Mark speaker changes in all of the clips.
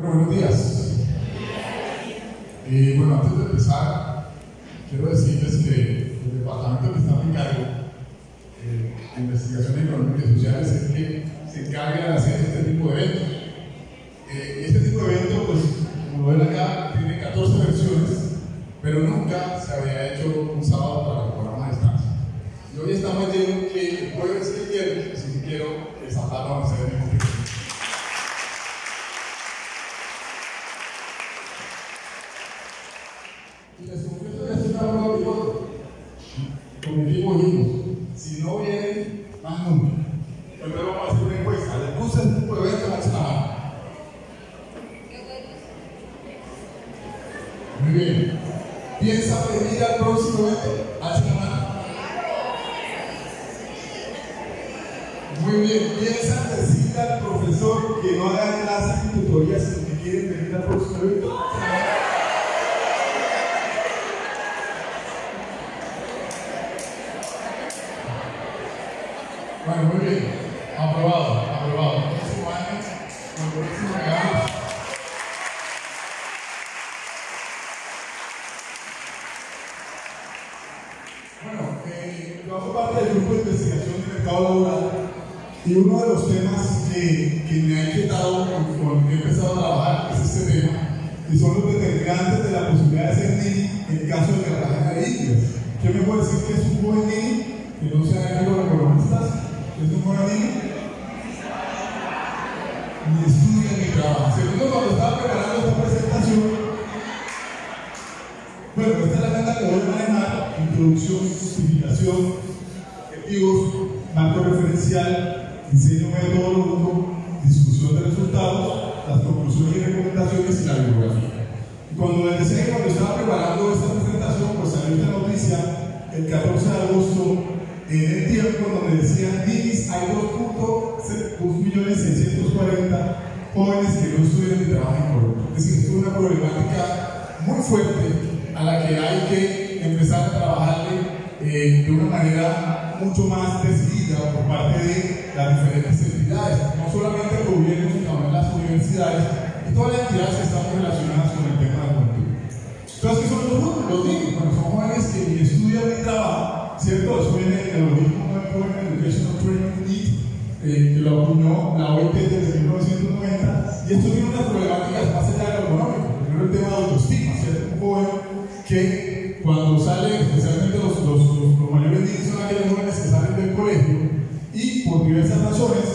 Speaker 1: Bueno, buenos días. Bueno, antes de empezar, quiero decirles que el departamento que está a mi cargo, de investigación económica y sociales, es el que se encarga de hacer este tipo de eventos. Este tipo de evento, pues, como lo ven acá, tiene 14 versiones, pero nunca se había hecho un sábado para los programas de descanso. Y hoy estamos viendo que el jueves y el viernes, si quiero, esa plata van a ser el mismo. Y les confieso que es una prueba piloto. Con mi equipo dijimos, si no vienen, más nunca. Entonces vamos a hacer una encuesta. ¿Les gusta este tipo de eventos? Alza la mano. Muy bien. ¿Piensa venir al próximo evento? Alza la mano. Muy bien. ¿Piensa decirle al profesor que no haga clases y tutorías si que quieren venir al próximo evento? Bueno, muy bien. Aprobado. El próximo año, el próximo año. Bueno, yo hago parte del grupo de investigación de mercado laboral y uno de los temas que me ha inquietado con que he empezado a trabajar es este tema y son los determinantes de la posibilidad de ser NINI en el caso de Cartagena de Indias. ¿Qué me puede decir que es un buen NINI? Que no sean los economistas. ¿Es un buen NINI? Ni estudian ni trabajan. Segundo, cuando estaba preparando esta presentación, bueno, esta es la agenda que voy a manejar: introducción, justificación, objetivos, marco referencial, diseño metodológico, discusión de resultados, las conclusiones y recomendaciones y la bibliografía. Y cuando estaba preparando esta presentación, pues salió esta noticia el 14 de agosto en el tiempo donde decían: NINIs, hay 2.640.000 jóvenes que no estudian ni trabajan en Colombia. Es decir, esto es una problemática muy fuerte a la que hay que empezar a trabajarle de una manera mucho más decidida por parte de las diferentes entidades, no solamente el gobierno, sino también las universidades y todas las entidades que estamos relacionadas con el tema del cultivo. Entonces, ¿qué son los grupos? Los niños, bueno, son jóvenes que ni estudian ni trabajan, ¿cierto? Eso viene del organismo Joint Educational Training Need, que lo acuñó la OIT desde 1990, y esto tiene unas problemáticas más allá de lo económico. Primero, el tema de autoestima, ¿cierto? Un joven que cuando sale, especialmente los mayores niños son aquellos jóvenes que salen del colegio y por diversas razones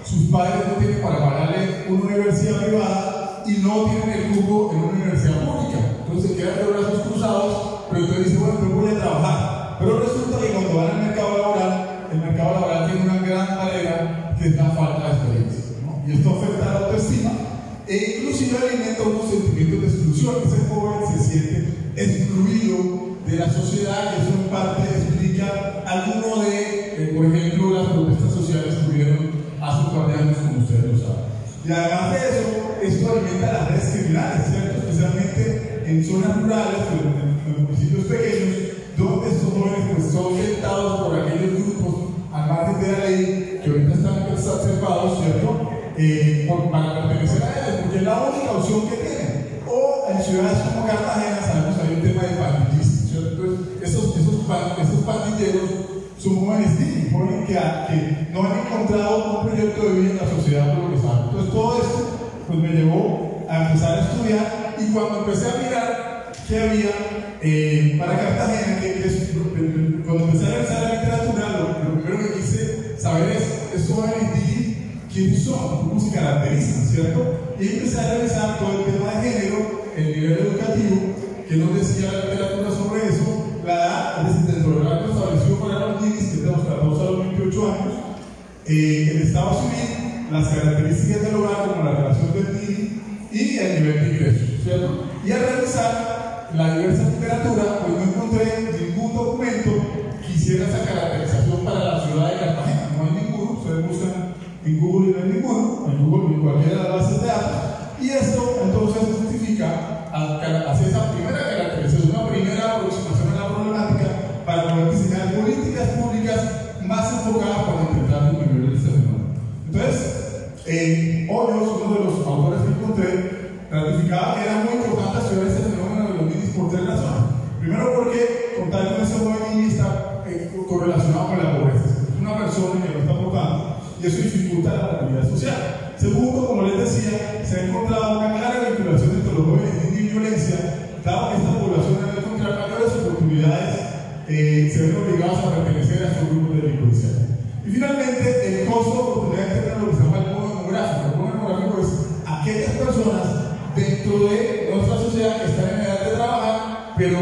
Speaker 1: sus padres no tienen para pagarle una universidad privada y no tienen el cupo en una universidad pública. Entonces se quedan de brazos cruzados, pero entonces dice: bueno, yo voy a trabajar. Pero resulta que cuando van al mercado laboral, el mercado laboral tiene una gran barrera que es la falta de experiencia, ¿no? Y esto afecta a la autoestima e inclusive alimenta unos sentimientos de exclusión. Ese joven se siente excluido de la sociedad, y eso en parte explica alguno de, por ejemplo, las protestas sociales que hubieron hace un par de años, como ustedes lo saben. Y además de eso, esto alimenta las redes criminales, ¿cierto? Especialmente en zonas rurales, en municipios pequeños, donde estos jóvenes pues, son tentados por aquellos grupos al margen de la ley que ahorita están exacerbados, ¿cierto? Para pertenecer a ellos, porque es la única opción que tienen. O en ciudades como Cartagena, sabemos que hay un tema de pandillistas, ¿cierto? Entonces, esos pandilleros son jóvenes que no han encontrado un proyecto de vida en la sociedad progresada. Entonces, todo esto pues, me llevó a empezar a estudiar, y cuando empecé a mirar qué había para Cartagena, cuando empecé a revisar la literatura, lo primero que quise saber es: estos jóvenes ¿quiénes son? ¿Cómo se caracterizan? ¿Cierto? Y empecé a revisar todo el tema de género, el nivel educativo, que nos decía la literatura sobre eso, la edad, es decir, dentro del rango establecido para los niños, que es de los 14 a los 28 años, el estado civil, las características del hogar, como la relación del niño y el nivel de ingresos, ¿cierto? Y al revisar la diversa literatura, pues no encontré ningún documento que hiciera esa caracterización para la ciudad de Cartagena. No hay ninguno, ustedes buscan en Google y no hay ninguno, en Google y en cualquiera de las bases de datos, y esto entonces justifica hacer esa primera caracterización, una primera aproximación a la problemática para poder diseñar políticas públicas más enfocadas para intentar disminuir este fenómeno. Entonces, Hoyos, uno de los autores que encontré, ratificaba que era muy importante estudiar este fenómeno de los ninis por tres razones. Primero, porque contar con ese joven nini está correlacionado con la pobreza. Es una persona que no está aportando y eso dificulta la actividad social. Segundo, como les decía, se ha encontrado una clara vinculación entre los jóvenes nini y violencia, dado que esta población al encontrar mayores oportunidades se ven obligados a pertenecer a estos grupos delincuenciales. Y finalmente, el costo de oportunidad interna lo que se llama el modo demográfico. El modo demográfico es aquellas personas dentro de nuestra sociedad que están en edad de trabajar, pero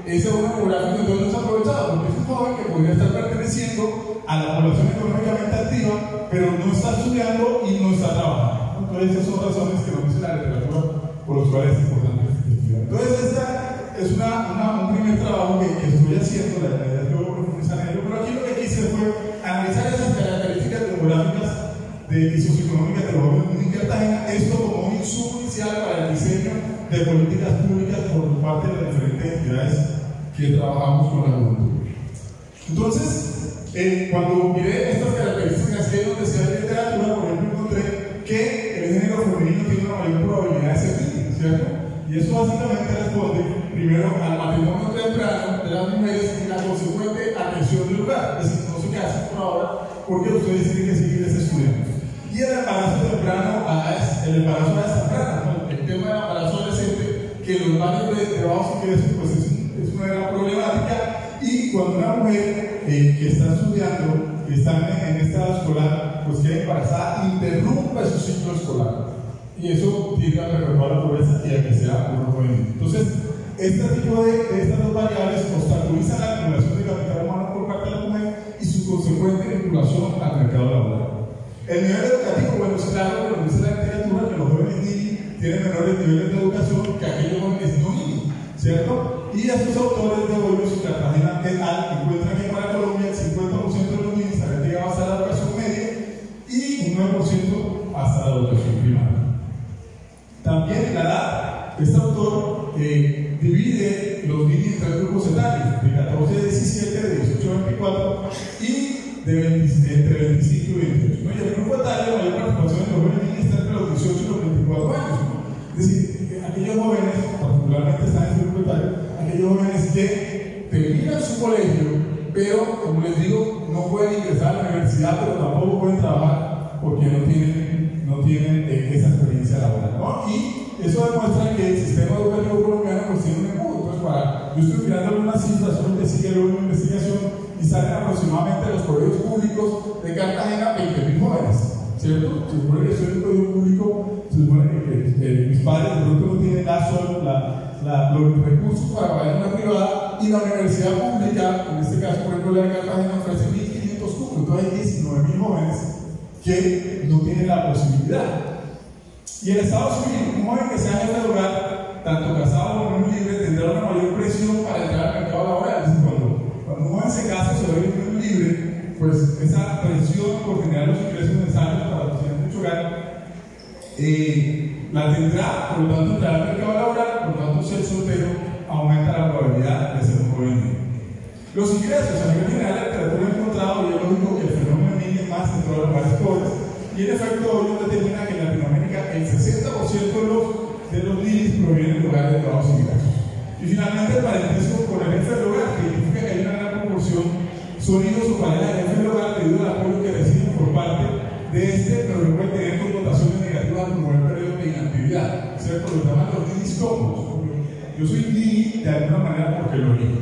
Speaker 1: ese modo demográfico entonces no es aprovechado, porque es un joven que podría estar perteneciendo a la población económicamente activa, pero no está estudiando y no está trabajando. Entonces, esas son razones que nos dice la literatura por los cuales es importante estudiar. Entonces, esta es un primer trabajo que estoy haciendo, la idea es luego profundizar en ello, pero aquí lo que quise fue analizar esas características demográficas y socioeconómicas de los jóvenes en Cartagena, esto como un insumo inicial para el diseño de políticas públicas por parte de las diferentes entidades que trabajamos con la juventud. Entonces, cuando miré estas características que nos decía la literatura, por ejemplo, encontré que el género femenino tiene una mayor probabilidad de ser víctima, ¿cierto? Y eso básicamente responde primero al matrimonio temprano de las mujeres y la consecuente atención del lugar. Es decir, no se casen por ahora porque ustedes tienen que seguir estudiando. Y el embarazo temprano, el embarazo a edades tempranas, ¿no? El tema del embarazo adolescente, que los barrios de bajos ingresos pues es una gran problemática. Y cuando una mujer que está estudiando, que está en estado escolar, pues queda embarazada, interrumpe su ciclo escolar. Y eso tiende a perpetuar la pobreza y a que sea una joven. Entonces, este tipo de estas dos variables obstaculizan la acumulación de capital humano por parte de la mujer y su consecuente vinculación al mercado laboral. El nivel educativo, bueno, es claro que nos dice la literatura que los jóvenes nini tienen menores niveles de educación que aquellos jóvenes no nini, ¿cierto? Y estos autores de Hoyos y Cartagena et al encuentran que para Colombia el 50% de los ninis habían llegado hasta la educación media y un 9% hasta la educación primaria. También la edad, este autor divide los ninis en tres grupos etarios, de 14 a 17, de 18 a 24 y entre 25 y 28. ¿No? Y el grupo etario, la mayor participación de los jóvenes ninis está entre los 18 y los 24 años. ¿No? Es decir, aquellos jóvenes, particularmente están en ese grupo etario, aquellos jóvenes que terminan su colegio, pero, como les digo, no pueden ingresar a la universidad, pero tampoco pueden trabajar porque no tienen esa experiencia laboral, ¿no? Y eso demuestra que el sistema educativo colombiano pues tiene un embudo. Entonces, yo estoy mirando algunas cifras, yo investigué luego una investigación y salen aproximadamente los colegios públicos de Cartagena 20.000 jóvenes, ¿cierto? Se supone que soy un colegio público, se supone que mis padres de pronto no tienen los recursos para pagar una privada y la universidad pública, en este caso por ejemplo la de Cartagena, ofrece 1.500 cupos. Entonces hay 19.000 jóvenes que no tienen la posibilidad. Y el Estado civil, un joven que sea jefe de hogar, tanto casado como en libre, tendrá una mayor presión para entrar al mercado laboral. Es decir, cuando un joven se casa y se va a vivir en libre, pues esa presión por generar los ingresos necesarios para los clientes de hogar la tendrá, por lo tanto entrará al mercado laboral, por lo tanto ser soltero aumenta la probabilidad de ser un joven niño. Los ingresos a nivel general la literatura ha encontrado, y es lógico que el fenómeno niño es más en todos los lugares pobres, y en efecto hoy determina que en Latinoamérica el 60% de los niños provienen de hogares de bajos ingresos. Y finalmente el parentesco con el jefe del hogar, que significa que hay una gran proporción son hijos o parejas de jefe del hogar debido al apoyo que reciben por parte de este, pero que puede tener connotaciones negativas como el periodo de inactividad, ¿cierto? Lo llaman los ninis cómodos. Yo soy nini de alguna manera porque lo elijo.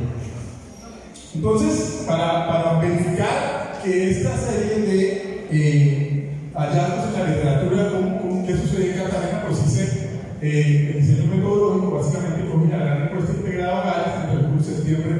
Speaker 1: Entonces, para verificar que esta serie de hallazgos en la literatura, qué sucede en Cartagena, pues hice el diseño metodológico, básicamente cogí la gran encuesta integrada hogares entre el 1 de septiembre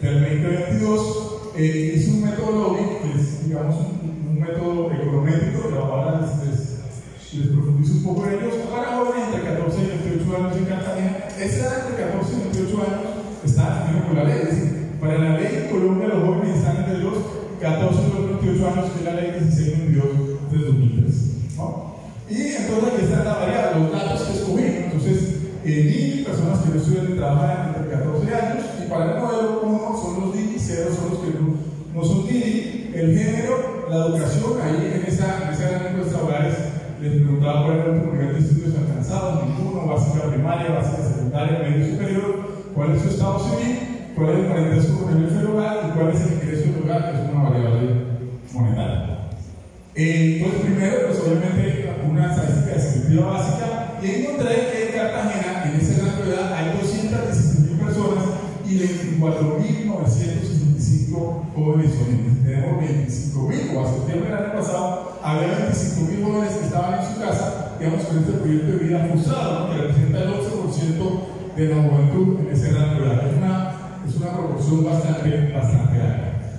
Speaker 1: del 2022. Es un método que es, digamos, un método econométrico, pero ahora les profundizo un poco en ellos. Para jóvenes entre 14 y 28 años en Cartagena, esa edad entre 14 y 28 años está definido por la ley. Es decir, para la ley en Colombia los jóvenes están entre los 14 y los 28 años, que es la ley 1692 de 2003, ¿no? Y entonces aquí está la variable, los datos que escogí. Entonces, niños, personas que no estudian y trabajan entre 14 años, y para el modelo 1 son los niños, 0 son los que no son niños, el género, la educación, ahí en esa gran encuesta hogares les preguntaba cuál era tu nivel de estudios alcanzados, ninguno, básica primaria, básica secundaria, medio superior, cuál es su estado civil, cuál es el parentesco con el hogar y cuál es el ingreso del hogar, que es una variable monetaria. Entonces, primero, pues obviamente, una estadística descriptiva básica, y encontré que en Cartagena, en ese rango de edad, hay 216.000 personas y 24.965 jóvenes jóvenes. Tenemos 25.000, o a septiembre del año pasado, había 25.000 jóvenes que estaban en su casa, digamos, con este proyecto de vida frustrado, ¿no? Que representa el 11% de la juventud en ese rango de edad. Es una proporción bastante alta.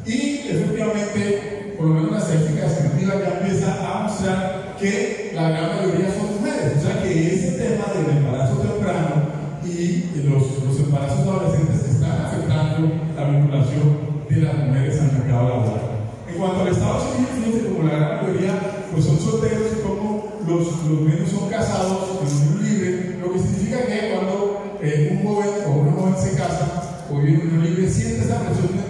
Speaker 1: Y efectivamente, por lo menos la estadística descriptiva ya empieza a mostrar que la gran mayoría son mujeres, o sea que ese tema del embarazo temprano y los embarazos adolescentes están afectando la vinculación de las mujeres al mercado laboral. En cuanto al estado civil, fíjense como la gran mayoría pues son solteros y como los menos son casados en unión libre, lo que significa que cuando un joven o una joven se casa o vive en unión libre, siente esa presión de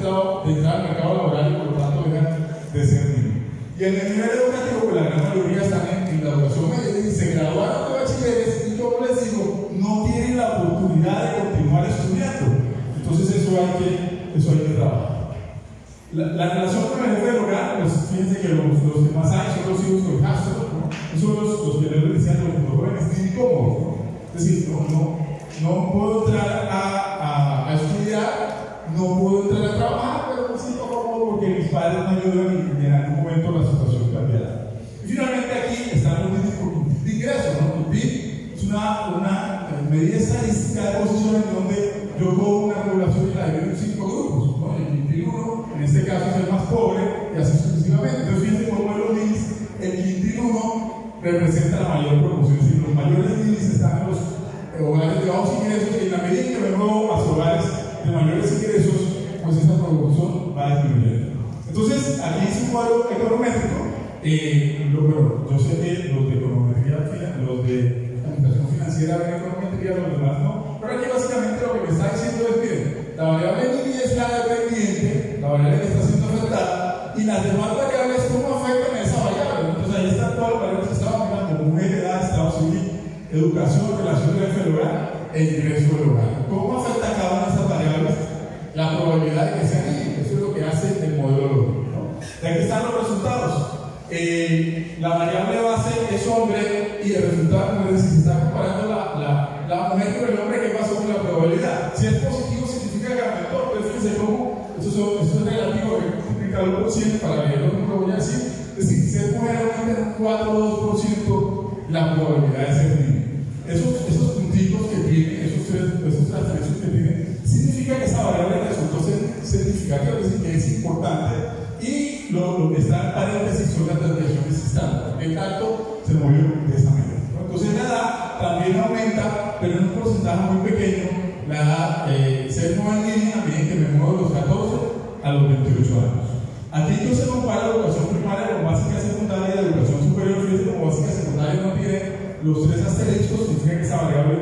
Speaker 1: entrar al mercado laboral y por lo tanto dejan de ser niños. Y en el nivel educativo, pues la gran mayoría están en la educación media, es decir, se graduaron de bachilleres y como les digo, no tienen la oportunidad de continuar estudiando. Entonces eso hay que trabajar. La relación con el jefe del hogar, pues fíjense que los que más hay son los hijos con hijastros, ¿no? Esos son los que les decían los jóvenes están incómodos, ¿no? Es decir, no puedo entrar a estudiar, no puedo entrar a trabajar, pero me siento cómodo porque mis padres me ayudan y en algún momento la situación cambiará. Y finalmente aquí están los niños por cumplir de ingresos, ¿no? Cumplir es una medida estadística de posición en donde yo cojo una población y la divido en 5 grupos, ¿no? El quintil 1, en este caso es el más pobre, y así sucesivamente. Entonces fíjense cómo en los niños el quintil 1 representa la mayor proporción, si los mayores niños están en los hogares de bajos ingresos, y en la medida que me muevo a los hogares de mayores ingresos, pues esa proporción va disminuyendo. Entonces, aquí es un cuadro econométrico. Yo sé que los de econometría, los de computación financiera ven econometría, los demás no, pero aquí básicamente lo que me está diciendo es que la variable Gini es la dependiente, la variable que está siendo afectada, y las demás variables, ¿cómo afectan a esa variable? Entonces, ahí están todas las variables que estaban mirando: mujer, edad, estado civil, educación, relación del jefe del hogar e ingreso del hogar. ¿Cómo afecta cada una de esas variables la probabilidad de que sea niño? Eso es lo que hace el modelo lógico, ¿no? Y aquí están los resultados. La variable base es hombre y el resultado, es decir, si se está comparando la mujer con el hombre, ¿qué pasó con la probabilidad? Si es positivo, significa que aumentó. Pero fíjense cómo eso es relativo, que multiplica el 1% para leerlo como lo voy a decir. Es decir, si es mujer, aumenta un 4 o 2% la probabilidad de ser niño. Esos puntitos que tiene, esos transferencias que tiene, significa que esa variable resultó ser significativa, es decir, que es importante, y lo que está en paréntesis son las desviaciones estándar. El dato se movió de esa manera, ¿no? Entonces la edad también aumenta, pero en un porcentaje muy pequeño. La edad ser joven niña, a medida que me muevo de los 14 a los 28 años. Aquí no se compara la educación primaria con básica secundaria y la educación superior. Fíjense como básica secundaria no tiene los 3 asteriscos, significa que esa variable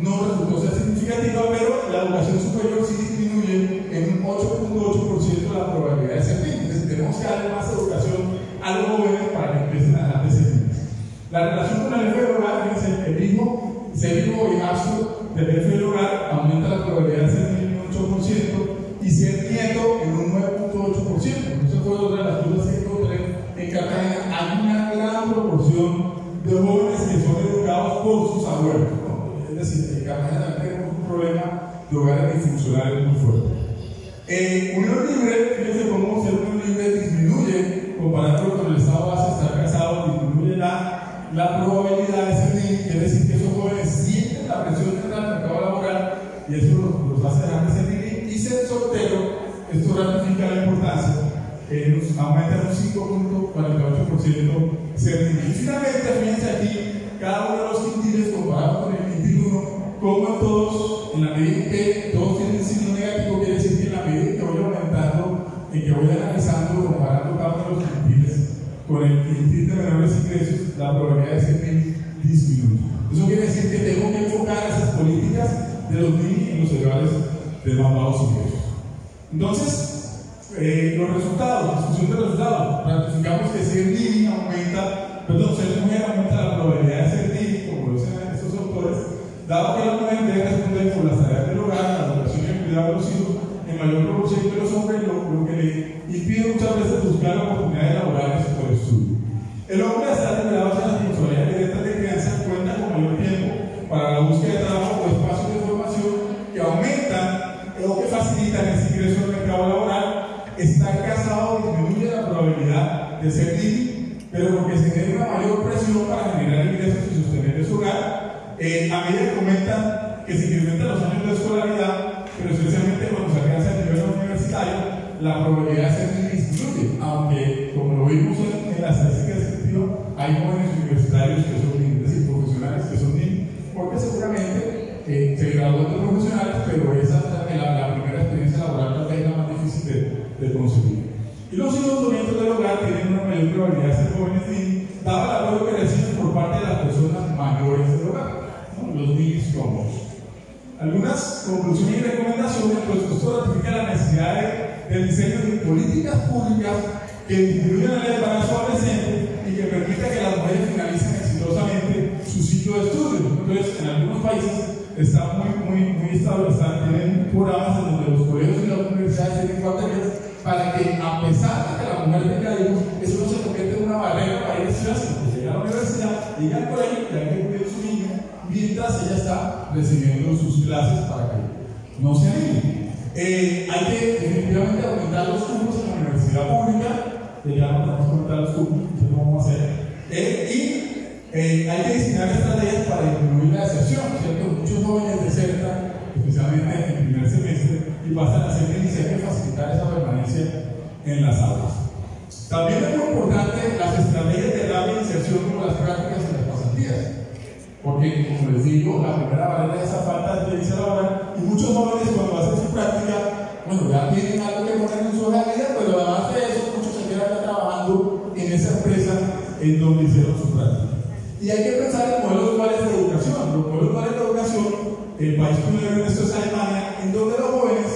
Speaker 1: no resultó ser significativa, pero la educación superior sí disminuye en un 8.8% la probabilidad de ser niños. Es decir, tenemos que darle más educación a los jóvenes para que empiecen a dejar de ser niños. La relación con el jefe del hogar, fíjense, ser hijo o hijastro del jefe del hogar aumenta la probabilidad de ser niño en un 8% y ser nieto en un 9.8%. Eso fue otra de las cosas que encontré en Cartagena. Hay una gran proporción de jóvenes que son educados por sus abuelos, ¿no? Es decir, en Cartagena tenemos un problema de hogares disfuncionales muy fuerte. Unión libre, fíjense cómo ser unión libre disminuye, comparándolo con el estado base, estar casado, disminuye la probabilidad de ser niño, quiere decir que esos jóvenes sienten la presión del mercado laboral y eso los hace dejar de ser niño. Y ser soltero, esto ratifica la importancia, nos aumenta un 5.48% ser niño. Y finalmente, fíjense aquí, cada uno de los quintiles comparado con el quintil 1, como en todos, en la medida en que todos tienen signo negativo, quiere decir que en la medida en que voy aumentando, en que voy analizando, comparando cada uno de los quintiles con el quintil de menores ingresos, la probabilidad de ser niño disminuye. Eso quiere decir que tengo que enfocar esas políticas de los niños en los hogares de más bajos ingresos. Entonces, los resultados, discusión de resultados, ratificamos que ser niño aumenta, ser mujer aumenta la dado que la mujer debe responder por las tareas del hogar, la educación y el cuidado de los hijos en mayor proporción que los hombres, lo que le impide muchas veces buscar oportunidades laborales por estudio. El hombre está liberado de las responsabilidades directas de crianza, cuenta con mayor tiempo para la búsqueda de trabajo o espacios de formación que aumentan o que facilitan ese ingreso al mercado laboral. Estar casado disminuye la probabilidad de ser libre, pero porque se genera una mayor presión para generar ingresos y sostener su hogar. A medida que comentan que se incrementan los años de escolaridad, pero especialmente cuando se alcanza el nivel universitario, la probabilidad de ser libre disminuye, aunque, como lo vimos en las estadísticas de sentido, hay jóvenes universitarios que son libres y profesionales que son libres, porque seguramente se gradúan de profesionales, pero esa la primera experiencia laboral tal vez es la más difícil de conseguir. Y los hijos dentro del hogar tienen una mayor probabilidad de ser jóvenes libres, dado el apoyo que reciben por parte de las personas mayores del hogar, ¿no? Los niños cómodos. Algunas conclusiones y recomendaciones, pues esto ratifica la necesidad del diseño de políticas públicas que disminuyan el embarazo adolescente y que permita que las mujeres finalicen exitosamente su ciclo de estudios. Entonces, en algunos países está muy establecido, tienen programas en donde los colegios y las universidades tienen cuarteles para que, a pesar de que la mujer tenga hijos, eso no se convierta en una barrera para ir a estudiar, sino que llega a la universidad, llega al colegio y hay que cuidar a su niño mientras ella está recibiendo sus clases para que no se anime. Hay que definitivamente aumentar los cupos en la universidad pública, que ya no tenemos que aumentar los cupos, no sé cómo vamos a hacer, hay que diseñar estrategias para disminuir la deserción, ¿cierto? Muchos jóvenes desertan, especialmente en el primer semestre, y pasan a ser iniciar que facilitar esa permanencia en las aulas. También es muy importante las estrategias de rápida inserción como las prácticas y las pasantías, porque, como les digo, la primera barrera es esa falta de experiencia laboral, y muchos jóvenes cuando hacen su práctica, bueno, ya tienen algo que poner en su hoja de vida, pero además de eso, muchos se quedan trabajando en esa empresa en donde hicieron su práctica. Y hay que pensar en modelos duales de educación. Los modelos duales de educación, el país pionero en esto es Alemania, en donde los jóvenes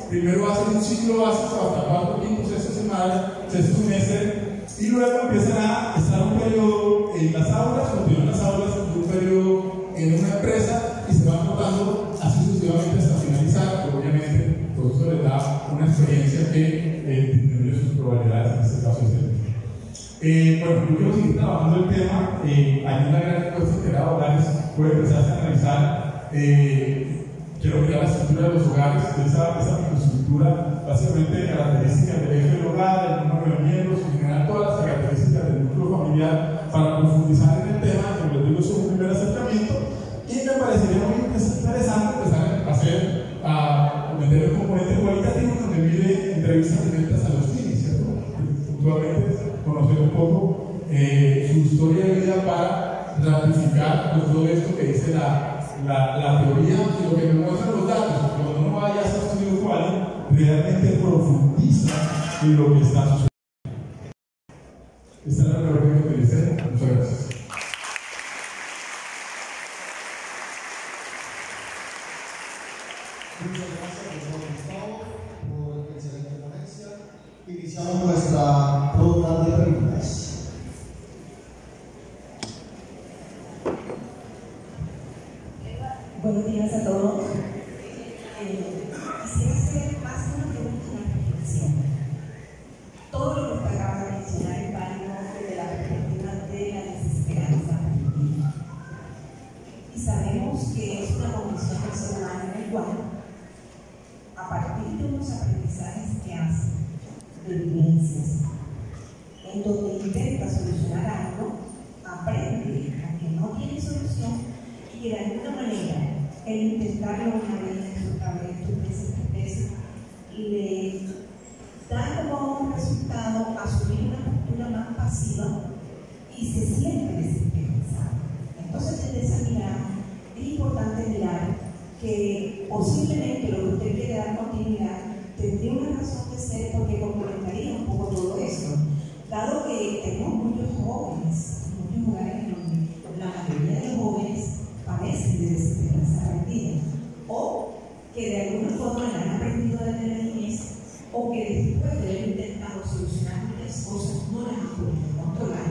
Speaker 1: primero hacen un ciclo básico hasta cuarto, quinto, sexto semestre, y luego empiezan a estar un periodo en las aulas, continúan las aulas, un periodo en una empresa, y se van rotando así sucesivamente hasta finalizar, pero obviamente todo esto les da una experiencia que disminuye sus probabilidades, en este caso es el bueno, yo quiero seguir trabajando el tema. Hay una gran encuesta que cada hogares puede empezar a analizar. Quiero mirar la estructura de los hogares, esa microestructura, básicamente características del eje del hogar, el número de miembros, en general todas las características del núcleo familiar, para profundizar en el tema. Como les digo, es un primer acercamiento, y me parecería muy interesante empezar a meter el componente cualitativo, donde mire entrevistas directas a los niños, ¿cierto? Puntualmente conocer un poco su historia de vida para ratificar pues, todo esto que dice la teoría y lo que me muestran los datos. Cuando uno vaya a ese estudio cual realmente profundiza en lo que está sucediendo. Esta es la pregunta que utilicé. Muchas gracias.
Speaker 2: Muchas gracias, doctor Gustavo, por excelente ponencia. Iniciamos nuestra ronda de preguntas.
Speaker 3: Buenos días a todos. Quisiera hacer más una pregunta y una reflexión. Todo lo que usted acaba de mencionar es válido desde la perspectiva de la desesperanza. Y sabemos que es una condición del ser humano en el cual, a partir de unos aprendizajes que hace, de vivencias, en donde intenta solucionar algo, aprende a que no tiene solución y que de alguna manera el intentarlo una vez, otra vez, tres veces, le da como un resultado asumir una postura más pasiva y se siente desesperanzado. Entonces, desde esa mirada, es importante mirar que posiblemente lo que usted quiere dar continuidad tendría una razón de ser porque complementaría un poco todo esto. Dado que tenemos muchos jóvenes, muchos lugares en donde la mayoría de jóvenes padecen de desesperanza rendida, o que de alguna forma la han aprendido desde la niñez, o que después de haber intentado solucionar muchas cosas no las han podido controlar,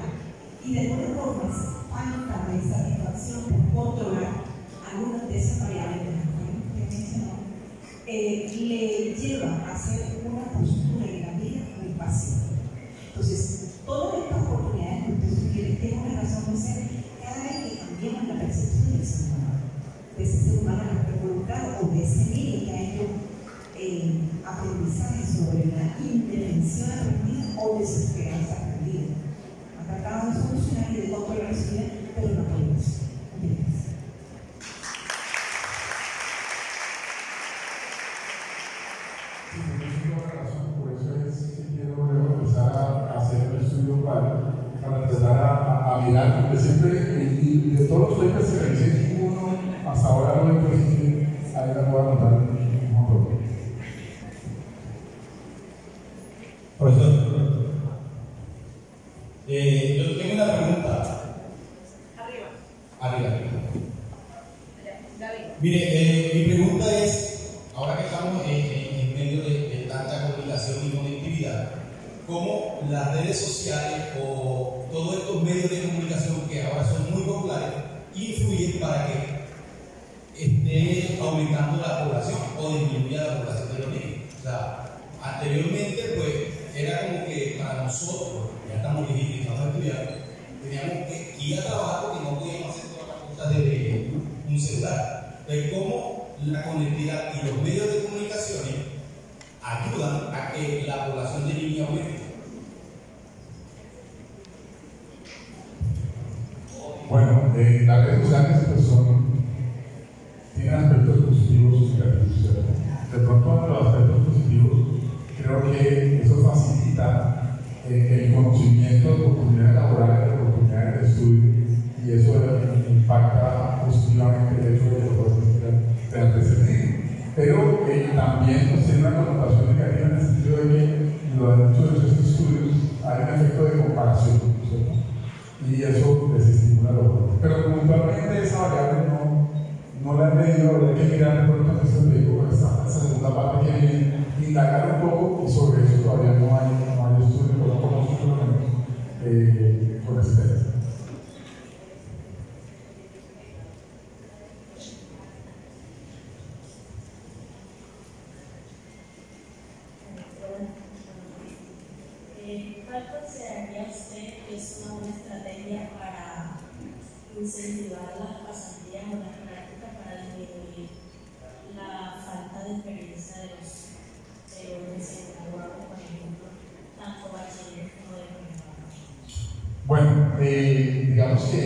Speaker 3: y de alguna forma esa falta de satisfacción por controlar han algunas de esas variables que mencionó, le lleva a hacer una postura en la vida muy pasiva. Entonces, todas estas oportunidades que usted sugiere tienen una razón de ser cada vez que cambiamos la percepción del ser humano, de ese ser humano que está involucrado o de ese niño que ha hecho aprendizaje sobre la intervención aprendida o desesperanza aprendida. Ha tratado de solucionar y de controlar su vida, pero no podemos.
Speaker 1: Por eso es que quiero empezar a hacer el estudio para empezar a mirar, porque siempre, y de todos los papers que realicé, ninguno hasta ahora no he hecho, ahí la voy a anotar un montón.
Speaker 4: Profesor, yo tengo una pregunta. Arriba. Mire, mi pregunta es, ahora que estamos en medio de tanta comunicación y conectividad, ¿cómo las redes sociales o todos estos medios de comunicación que ahora son muy populares influyen para que esté aumentando la población o disminuya la población de los niños? O sea, anteriormente pues era como que para nosotros, ya estamos viejitos y vamos a estudiar, teníamos que ir a trabajar porque no podíamos hacer todas las cosas desde un celular. Entonces, cómo la conectividad y los medios de comunicaciones ayudan a que la población de niños aumente.
Speaker 1: Bueno, las redes sociales pues tienen aspectos positivos y negativos. De pronto, entre los aspectos positivos, creo que eso facilita el conocimiento de oportunidades laborales, de oportunidades de estudio, y eso impacta positivamente el hecho de que puedan crecer. Pero también pues, tiene una connotación negativa en el sentido de que muchos de estos estudios hay un efecto de comparación, ¿cierto? Y eso desestimula los jóvenes. Pero puntualmente esa variable no la he medido, hay que mirar por una cuestión de esa segunda parte que viene, indagar un poco, y sobre eso todavía no hay estudios, no conozco por lo menos con ese tema.
Speaker 5: ¿Cuál consideraría usted que es una buena estrategia para incentivar las pasantías o las prácticas para disminuir la falta de experiencia de los recién graduados, por ejemplo, tanto bachilleres como de pregrado?
Speaker 1: Bueno, digamos que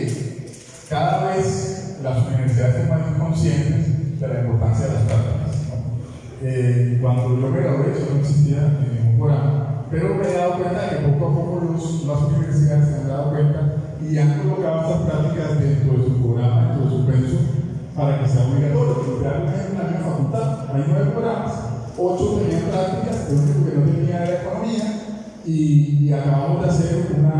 Speaker 1: cada vez las universidades son más conscientes de la importancia de las prácticas, ¿no? Cuando yo me gradué, eso no existía en ningún programa. Pero me he dado cuenta de que poco a poco las universidades se han dado cuenta y han colocado estas prácticas dentro de su programa, dentro de su penso, para que sea obligatorio. Realmente en la misma facultad hay 9 programas, 8 tenían prácticas, el único que no tenía era economía, y acabamos de hacer una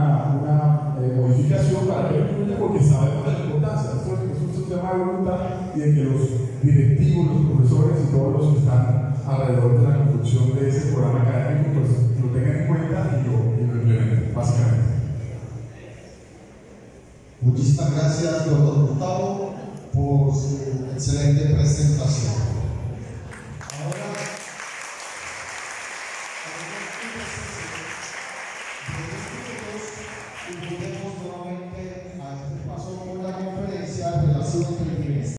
Speaker 1: modificación para que incluya, porque sabemos de la importancia. Esto es un tema de voluntad y de que los directivos, los profesores y todos los que están alrededor de la construcción de ese programa académico pues lo tengan en cuenta y lo implementen, básicamente.
Speaker 2: Muchísimas gracias, doctor Gustavo, por su excelente presentación.